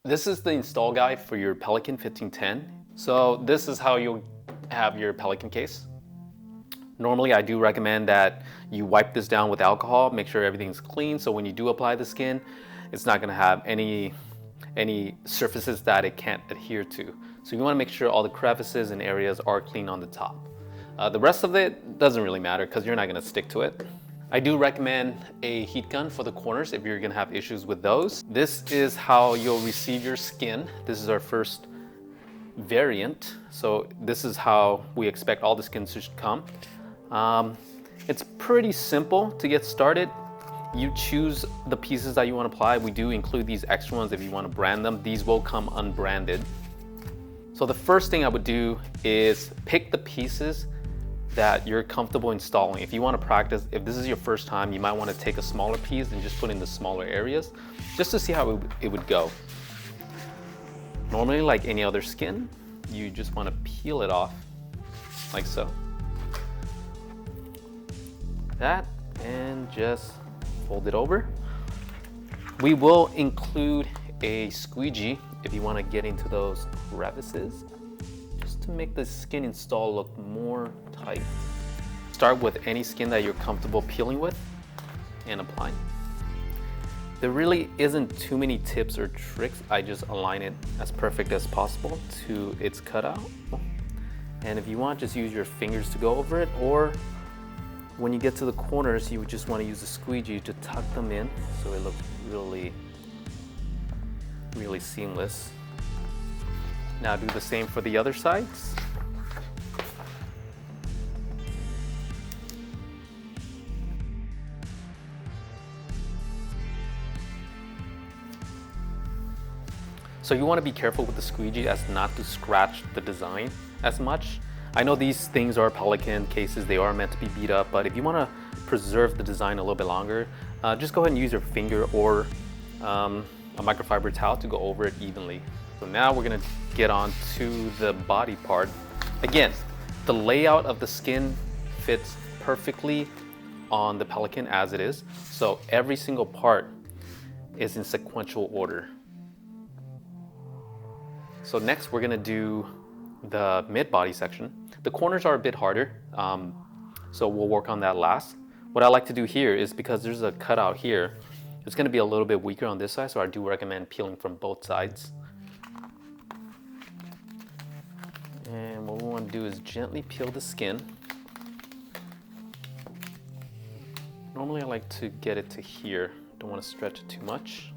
This is the install guide for your Pelican 1510. So this is how you'll have your Pelican case. Normally I do recommend that you wipe this down with alcohol, make sure everything's clean, so when you do apply the skin, it's not gonna have any surfaces that it can't adhere to. So you wanna make sure all the crevices and areas are clean on the top. The rest of it doesn't really matter because you're not gonna stick to it. I do recommend a heat gun for the corners if you're gonna have issues with those. This is how you'll receive your skin. This is our first variant. So this is how we expect all the skins to come. It's pretty simple to get started. You choose the pieces that you want to apply. We do include these extra ones if you want to brand them. These will come unbranded. So the first thing I would do is pick the pieces that you're comfortable installing. If you want to practice, if this is your first time, you might want to take a smaller piece and just put in the smaller areas just to see how it would go. Normally, like any other skin, you just want to peel it off like so. That, and just fold it over. We will include a squeegee if you want to get into those crevices, just to make the skin install look more tight. Start with any skin that you're comfortable peeling with and applying. There really isn't too many tips or tricks. I just align it as perfect as possible to its cutout. And if you want, just use your fingers to go over it, or when you get to the corners, you would just want to use a squeegee to tuck them in so it looks really seamless. Now do the same for the other sides. So you want to be careful with the squeegee as not to scratch the design as much. I know these things are Pelican cases, they are meant to be beat up, but if you want to preserve the design a little bit longer, just go ahead and use your finger or a microfiber towel to go over it evenly. So now we're going to get on to the body part. Again, the layout of the skin fits perfectly on the Pelican as it is, so every single part is in sequential order. So next we're going to do the mid-body section. The corners are a bit harder, so we'll work on that last. What I like to do here is, because there's a cutout here, it's going to be a little bit weaker on this side, so I do recommend peeling from both sides. And what we want to do is gently peel the skin. Normally I like to get it to here, don't want to stretch it too much.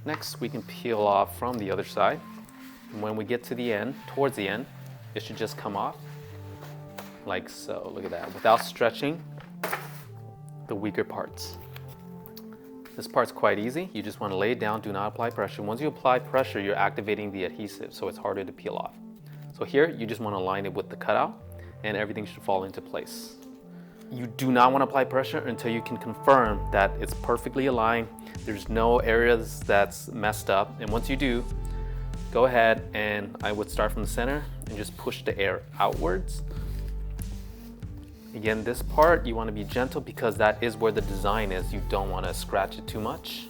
Next we can peel off from the other side. And when we get to the end, towards the end, it should just come off like so. Look at that, without stretching the weaker parts. This part's quite easy. You just want to lay it down, do not apply pressure. Once you apply pressure, you're activating the adhesive, so it's harder to peel off. So here, you just want to align it with the cutout and everything should fall into place. You do not want to apply pressure until you can confirm that it's perfectly aligned. There's no areas that's messed up. And once you do, go ahead, and I would start from the center and just push the air outwards. Again, this part you want to be gentle because that is where the design is. You don't want to scratch it too much.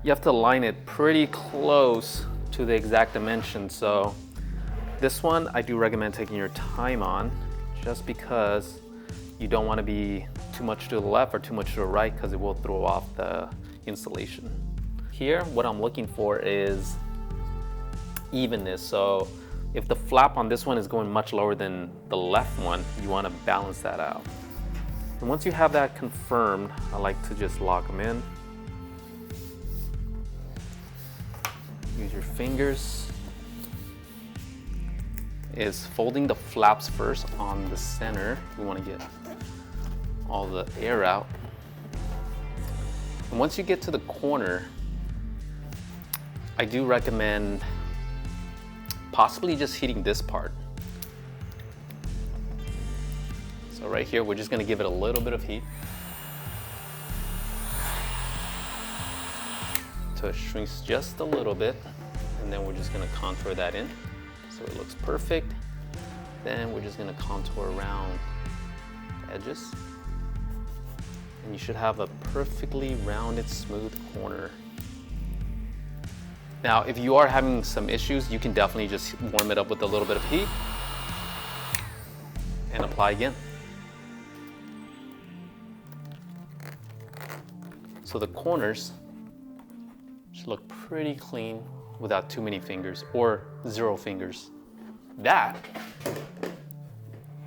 You have to align it pretty close to the exact dimension. So this one I do recommend taking your time on, just because you don't want to be too much to the left or too much to the right, because it will throw off the installation. Here, what I'm looking for is evenness. So if the flap on this one is going much lower than the left one, you want to balance that out. And once you have that confirmed, I like to just lock them in. Use your fingers. Is folding the flaps first on the center. We want to get all the air out. And once you get to the corner, I do recommend possibly just heating this part. So right here, we're just going to give it a little bit of heat so it shrinks just a little bit, and then we're just going to contour that in so it looks perfect. Then we're just going to contour around the edges, and you should have a perfectly rounded, smooth corner. Now, if you are having some issues, you can definitely just warm it up with a little bit of heat and apply again. So the corners should look pretty clean without too many fingers or 0 fingers. That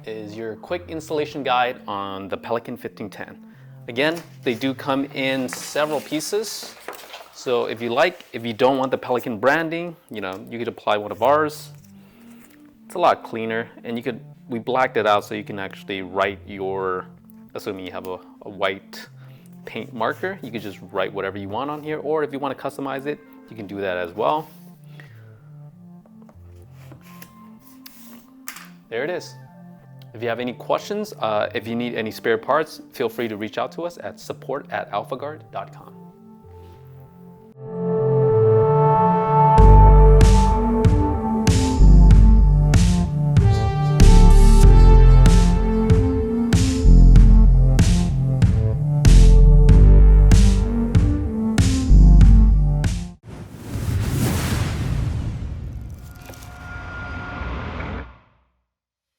is your quick installation guide on the Pelican 1510. Again, they do come in several pieces. So if you don't want the Pelican branding, you could apply one of ours. It's a lot cleaner, and we blacked it out so you can actually write assuming you have a white paint marker, you could just write whatever you want on here, or if you want to customize it, you can do that as well. There it is. If you have any questions, if you need any spare parts, feel free to reach out to us at support@alphagvrd.com.